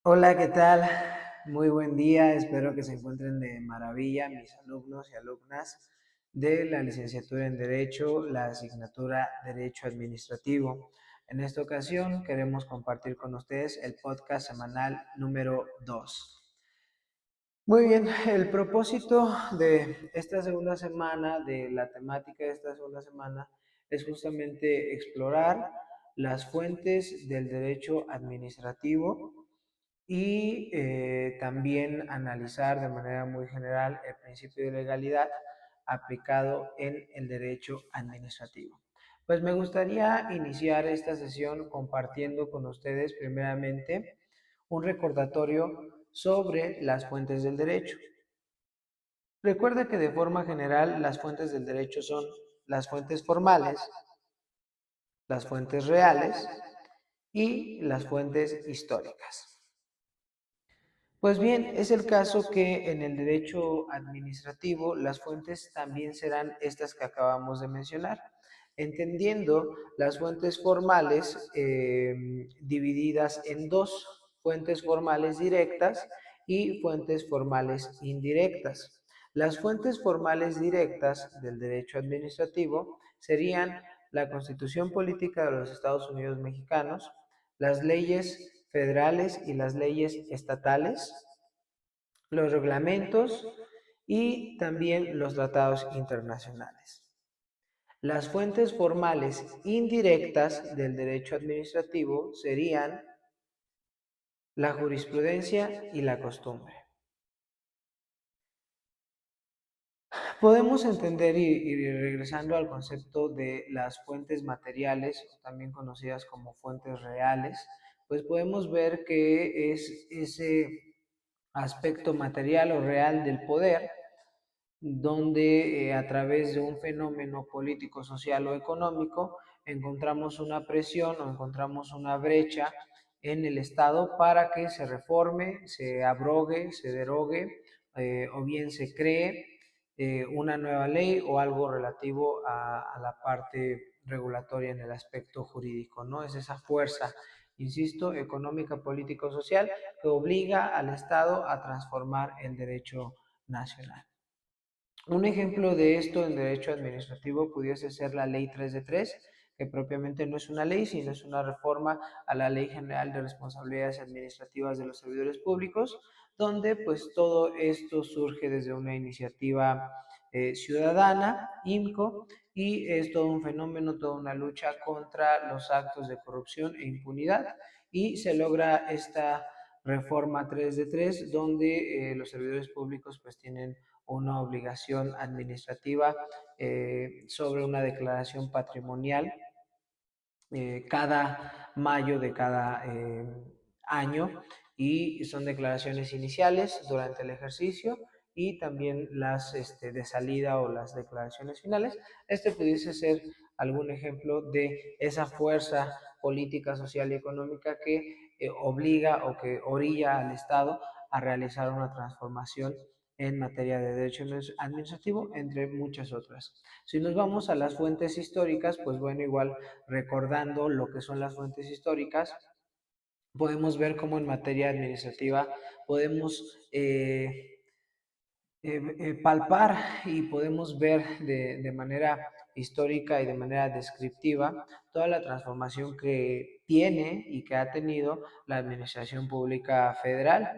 Hola, ¿qué tal? Muy buen día, espero que se encuentren de maravilla mis alumnos y alumnas de la licenciatura en Derecho, la asignatura Derecho Administrativo. En esta ocasión queremos compartir con ustedes el podcast semanal número 2. Muy bien, el propósito de esta segunda semana, de la temática de esta segunda semana, es justamente explorar las fuentes del derecho administrativo y también analizar de manera muy general el principio de legalidad aplicado en el derecho administrativo. Pues me gustaría iniciar esta sesión compartiendo con ustedes primeramente un recordatorio sobre las fuentes del derecho. Recuerda que de forma general las fuentes del derecho son las fuentes formales, las fuentes reales y las fuentes históricas. Pues bien, es el caso que en el derecho administrativo las fuentes también serán estas que acabamos de mencionar, entendiendo las fuentes formales divididas en dos, fuentes formales directas y fuentes formales indirectas. Las fuentes formales directas del derecho administrativo serían la Constitución Política de los Estados Unidos Mexicanos, las leyes federales y las leyes estatales, los reglamentos y también los tratados internacionales. Las fuentes formales indirectas del derecho administrativo serían la jurisprudencia y la costumbre. Podemos entender y regresando al concepto de las fuentes materiales, también conocidas como fuentes reales, pues podemos ver que es ese aspecto material o real del poder donde a través de un fenómeno político, social o económico encontramos una presión o encontramos una brecha en el Estado para que se reforme, se abrogue, se derogue o bien se cree una nueva ley o algo relativo a la parte regulatoria en el aspecto jurídico, ¿no? Es esa fuerza, insisto, económica, político, social que obliga al Estado a transformar el derecho nacional. Un ejemplo de esto en derecho administrativo pudiese ser la Ley 3 de 3, que propiamente no es una ley, sino es una reforma a la Ley General de Responsabilidades Administrativas de los Servidores Públicos, donde pues todo esto surge desde una iniciativa ciudadana, IMCO, y es todo un fenómeno, toda una lucha contra los actos de corrupción e impunidad, y se logra esta reforma 3 de 3, donde los servidores públicos pues tienen una obligación administrativa sobre una declaración patrimonial cada mayo de cada año y son declaraciones iniciales durante el ejercicio y también las de salida o las declaraciones finales. Este pudiese ser algún ejemplo de esa fuerza política, social y económica que obliga o que orilla al Estado a realizar una transformación en materia de derecho administrativo, entre muchas otras. Si nos vamos a las fuentes históricas, pues bueno, igual recordando lo que son las fuentes históricas, podemos ver cómo en materia administrativa podemos palpar y podemos ver de manera histórica y de manera descriptiva toda la transformación que tiene y que ha tenido la administración pública federal.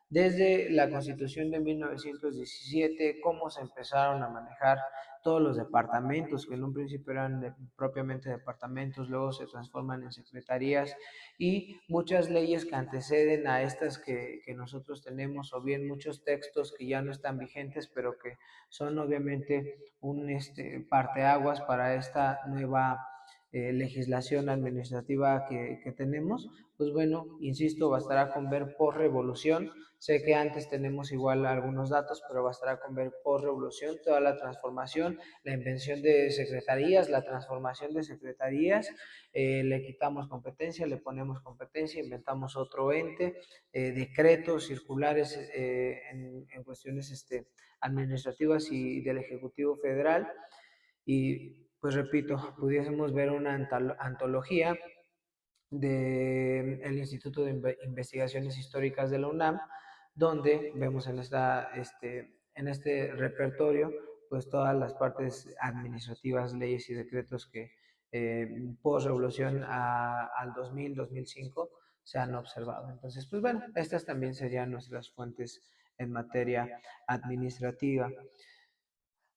Desde la Constitución de 1917, cómo se empezaron a manejar todos los departamentos, que en un principio eran propiamente departamentos, luego se transforman en secretarías y muchas leyes que anteceden a estas que nosotros tenemos, o bien muchos textos que ya no están vigentes, pero que son obviamente un parteaguas para esta nueva legislación administrativa que tenemos, pues bueno, insisto, bastará con ver por revolución. Sé que antes tenemos igual algunos datos, pero bastará con ver por revolución toda la transformación, la invención de secretarías, la transformación de secretarías, le quitamos competencia, le ponemos competencia, inventamos otro ente, decretos, circulares en cuestiones administrativas y del Ejecutivo Federal. Y pues repito, pudiésemos ver una antología del Instituto de Investigaciones Históricas de la UNAM, donde vemos en este repertorio pues todas las partes administrativas, leyes y decretos que post-revolución al 2000-2005 se han observado. Entonces, pues bueno, estas también serían nuestras fuentes en materia administrativa.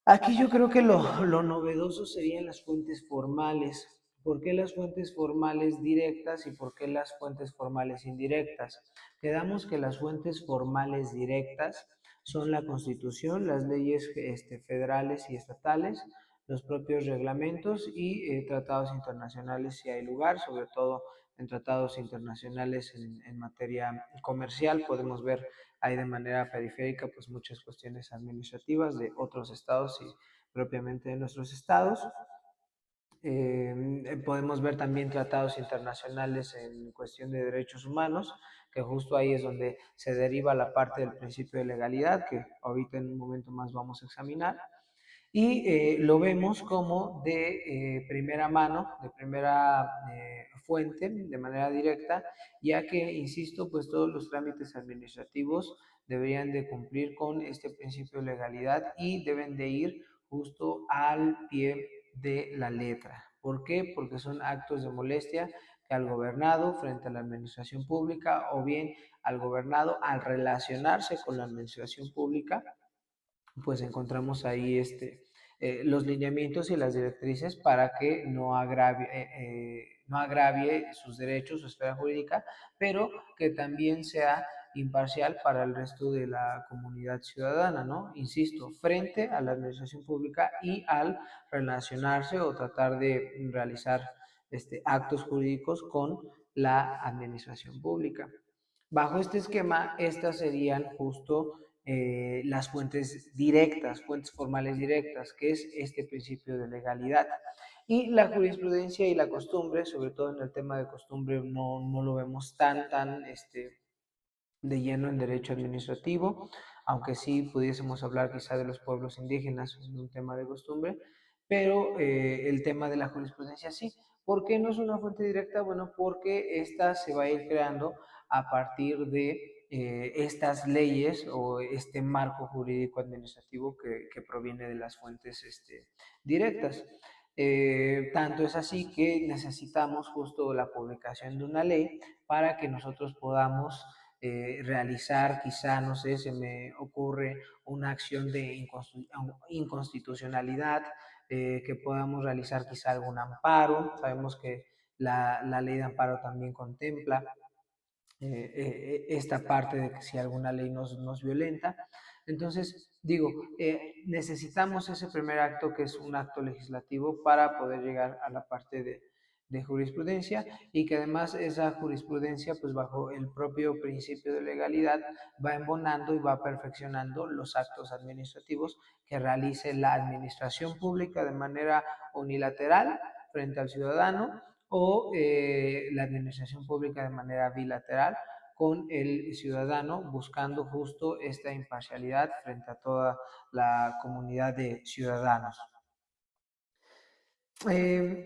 Aquí yo creo que lo novedoso serían las fuentes formales. ¿Por qué las fuentes formales directas y por qué las fuentes formales indirectas? Quedamos que las fuentes formales directas son la Constitución, las leyes federales y estatales, los propios reglamentos y tratados internacionales si hay lugar, sobre todo en tratados internacionales en materia comercial. Podemos ver ahí de manera periférica pues muchas cuestiones administrativas de otros estados y propiamente de nuestros estados. Podemos ver también tratados internacionales en cuestión de derechos humanos, que justo ahí es donde se deriva la parte del principio de legalidad, que ahorita en un momento más vamos a examinar. Y lo vemos como de primera mano, de primera fuente, de manera directa, ya que, insisto, pues todos los trámites administrativos deberían de cumplir con este principio de legalidad y deben de ir justo al pie de la letra. ¿Por qué? Porque son actos de molestia que al gobernado frente a la administración pública o bien al gobernado al relacionarse con la administración pública pues encontramos ahí los lineamientos y las directrices para que no agravie sus derechos, su esfera jurídica, pero que también sea imparcial para el resto de la comunidad ciudadana, ¿no? Insisto, frente a la administración pública y al relacionarse o tratar de realizar actos jurídicos con la administración pública. Bajo este esquema, estas serían justo las fuentes directas, fuentes formales directas, que es este principio de legalidad. Y la jurisprudencia y la costumbre, sobre todo en el tema de costumbre, no lo vemos tan de lleno en derecho administrativo, aunque sí pudiésemos hablar quizá de los pueblos indígenas en un tema de costumbre, pero el tema de la jurisprudencia sí. ¿Por qué no es una fuente directa? Bueno, porque esta se va a ir creando a partir de estas leyes o este marco jurídico administrativo que proviene de las fuentes directas. Tanto es así que necesitamos justo la publicación de una ley para que nosotros podamos realizar, quizá, no sé, se me ocurre una acción de inconstitucionalidad, que podamos realizar quizá algún amparo. Sabemos que la ley de amparo también contempla esta parte de que si alguna ley nos violenta. Entonces, digo, necesitamos ese primer acto que es un acto legislativo para poder llegar a la parte de jurisprudencia y que además esa jurisprudencia, pues bajo el propio principio de legalidad, va embonando y va perfeccionando los actos administrativos que realice la administración pública de manera unilateral frente al ciudadano o la administración pública de manera bilateral con el ciudadano, buscando justo esta imparcialidad frente a toda la comunidad de ciudadanos.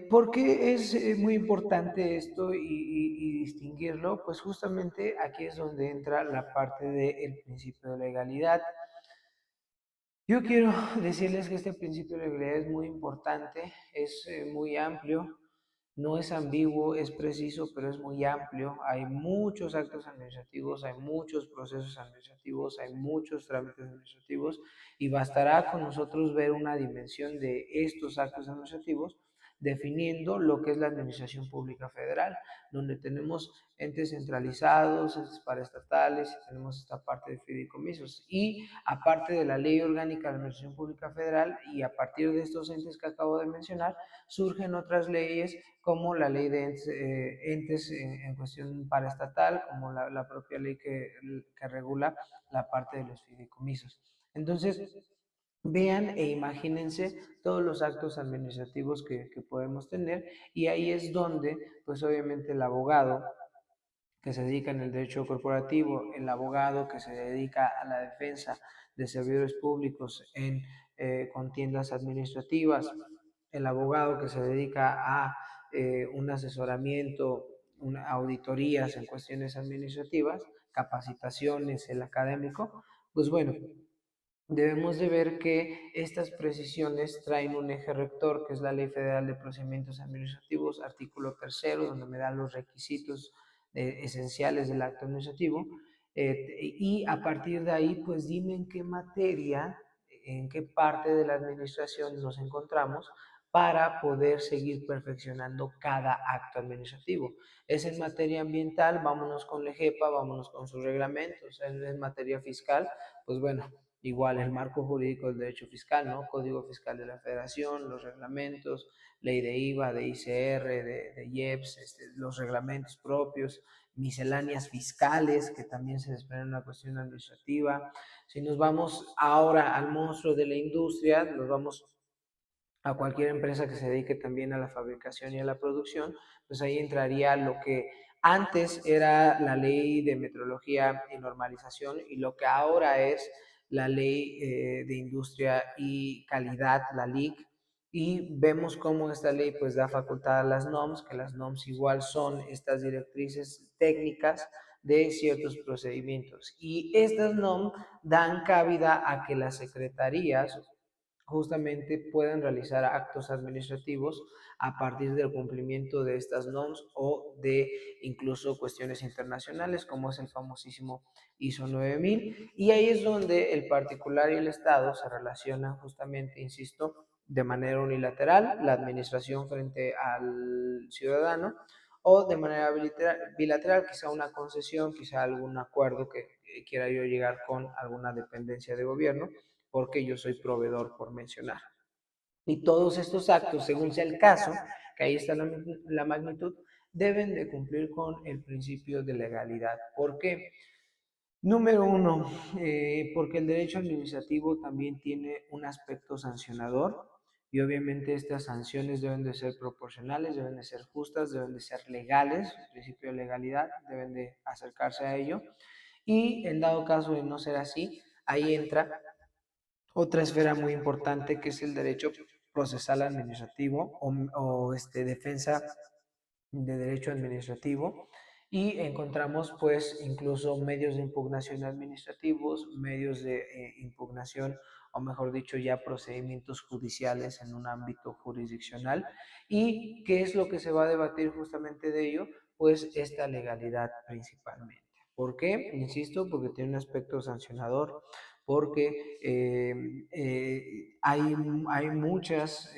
¿Por qué es muy importante esto y distinguirlo? Pues justamente aquí es donde entra la parte del principio de legalidad. Yo quiero decirles que este principio de legalidad es muy importante, es muy amplio, no es ambiguo, es preciso, pero es muy amplio. Hay muchos actos administrativos, hay muchos procesos administrativos, hay muchos trámites administrativos y bastará con nosotros ver una dimensión de estos actos administrativos definiendo lo que es la Administración Pública Federal, donde tenemos entes centralizados, entes paraestatales, y tenemos esta parte de fideicomisos. Y aparte de la Ley Orgánica de la Administración Pública Federal, y a partir de estos entes que acabo de mencionar, surgen otras leyes como la ley de entes en cuestión paraestatal, como la propia ley que regula la parte de los fideicomisos. Entonces, vean e imagínense todos los actos administrativos que podemos tener y ahí es donde, pues obviamente el abogado que se dedica en el derecho corporativo, el abogado que se dedica a la defensa de servidores públicos en contiendas administrativas, el abogado que se dedica a un asesoramiento auditorías en cuestiones administrativas, capacitaciones, el académico, pues bueno, debemos de ver que estas precisiones traen un eje rector, que es la Ley Federal de Procedimientos Administrativos, artículo tercero, donde me da los requisitos esenciales del acto administrativo, y a partir de ahí, pues dime en qué materia, en qué parte de la administración nos encontramos para poder seguir perfeccionando cada acto administrativo. Es en materia ambiental, vámonos con la EGEPA, vámonos con sus reglamentos. En materia fiscal, pues bueno, igual el marco jurídico del derecho fiscal, ¿no? Código Fiscal de la Federación, los reglamentos, ley de IVA, de ICR, de IEPS, los reglamentos propios, misceláneas fiscales, que también se desprenden una cuestión administrativa. Si nos vamos ahora al monstruo de la industria, nos vamos a cualquier empresa que se dedique también a la fabricación y a la producción, pues ahí entraría lo que antes era la ley de metrología y normalización y lo que ahora es la ley de industria y calidad, la LIC, y vemos cómo esta ley pues da facultad a las NOMS, que las NOMS igual son estas directrices técnicas de ciertos procedimientos. Y estas NOM dan cabida a que las secretarías justamente puedan realizar actos administrativos a partir del cumplimiento de estas normas o de incluso cuestiones internacionales como es el famosísimo ISO 9000, y ahí es donde el particular y el Estado se relacionan justamente, insisto, de manera unilateral, la administración frente al ciudadano, o de manera bilateral, quizá una concesión, quizá algún acuerdo que quiera yo llegar con alguna dependencia de gobierno, porque yo soy proveedor, por mencionar. Y todos estos actos, según sea el caso, que ahí está la magnitud, deben de cumplir con el principio de legalidad. ¿Por qué? Número uno, porque el derecho administrativo también tiene un aspecto sancionador y obviamente estas sanciones deben de ser proporcionales, deben de ser justas, deben de ser legales, el principio de legalidad, deben de acercarse a ello. Y en dado caso de no ser así, ahí entra otra esfera muy importante que es el derecho procesal administrativo o defensa de derecho administrativo, y encontramos pues incluso medios de impugnación administrativos, medios de impugnación o mejor dicho ya procedimientos judiciales en un ámbito jurisdiccional. ¿Y qué es lo que se va a debatir justamente de ello? Pues esta legalidad principalmente. ¿Por qué? Insisto, porque tiene un aspecto sancionador, porque hay muchas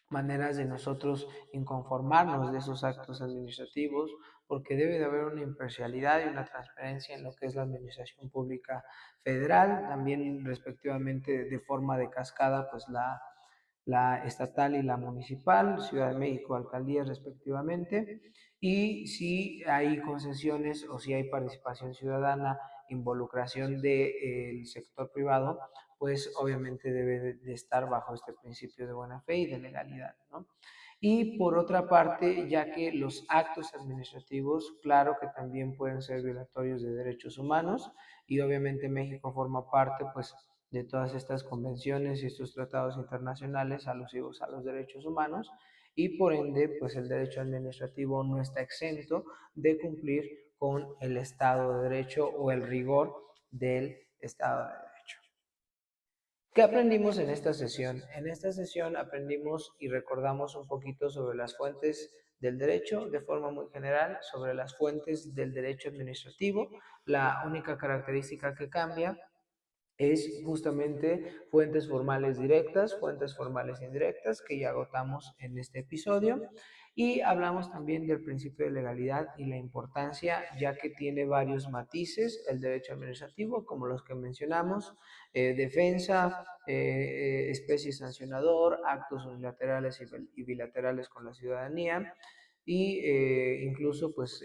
maneras de nosotros inconformarnos de esos actos administrativos, porque debe de haber una imparcialidad y una transparencia en lo que es la administración pública federal, también respectivamente de forma de cascada, pues la estatal y la municipal, Ciudad de México, alcaldías respectivamente, y si hay concesiones o si hay participación ciudadana, involucración del sector privado, pues obviamente debe de estar bajo este principio de buena fe y de legalidad, ¿no? Y por otra parte, ya que los actos administrativos, claro que también pueden ser violatorios de derechos humanos, y obviamente México forma parte, pues, de todas estas convenciones y estos tratados internacionales alusivos a los derechos humanos, y por ende, pues el derecho administrativo no está exento de cumplir con el Estado de Derecho o el rigor del Estado de Derecho. ¿Qué aprendimos en esta sesión? En esta sesión aprendimos y recordamos un poquito sobre las fuentes del derecho de forma muy general, sobre las fuentes del derecho administrativo. La única característica que cambia es justamente fuentes formales directas, fuentes formales indirectas, que ya agotamos en este episodio. Y hablamos también del principio de legalidad y la importancia, ya que tiene varios matices, el derecho administrativo, como los que mencionamos, defensa, especie sancionador, actos unilaterales y bilaterales con la ciudadanía, y incluso pues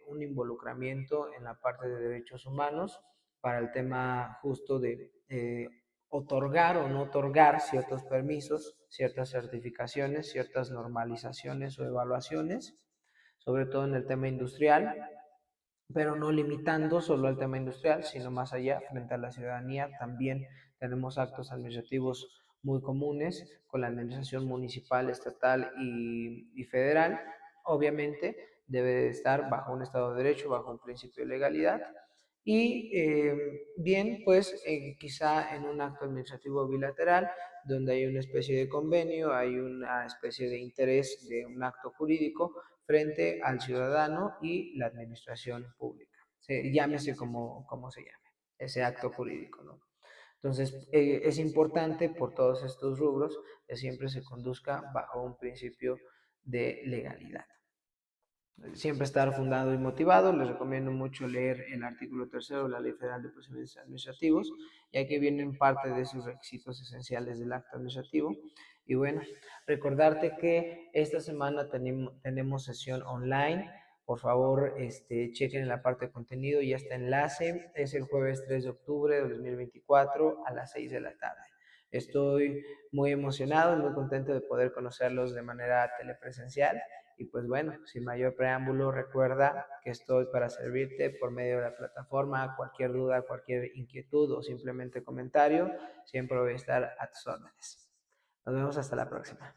un involucramiento en la parte de derechos humanos para el tema justo de otorgar o no otorgar ciertos permisos, ciertas certificaciones, ciertas normalizaciones o evaluaciones, sobre todo en el tema industrial, pero no limitando solo al tema industrial, sino más allá, frente a la ciudadanía. También tenemos actos administrativos muy comunes con la administración municipal, estatal y federal, obviamente debe de estar bajo un Estado de Derecho, bajo un principio de legalidad. Y bien, pues quizá en un acto administrativo bilateral, donde hay una especie de convenio, hay una especie de interés de un acto jurídico frente al ciudadano y la administración pública. Llámese como se llame, ese acto jurídico, ¿no? Entonces, es importante por todos estos rubros que siempre se conduzca bajo un principio de legalidad. Siempre estar fundado y motivado. Les recomiendo mucho leer el artículo tercero de la Ley Federal de Procedimientos Administrativos, ya que vienen parte de sus requisitos esenciales del acto administrativo. Y bueno, recordarte que esta semana tenemos sesión online. Por favor, chequen en la parte de contenido, ya está enlace. Es el jueves 3 de octubre de 2024 a las 6 de la tarde. Estoy muy emocionado y muy contento de poder conocerlos de manera telepresencial. Y pues bueno, sin mayor preámbulo, recuerda que estoy para servirte por medio de la plataforma. Cualquier duda, cualquier inquietud o simplemente comentario, siempre voy a estar a tus órdenes. Nos vemos hasta la próxima.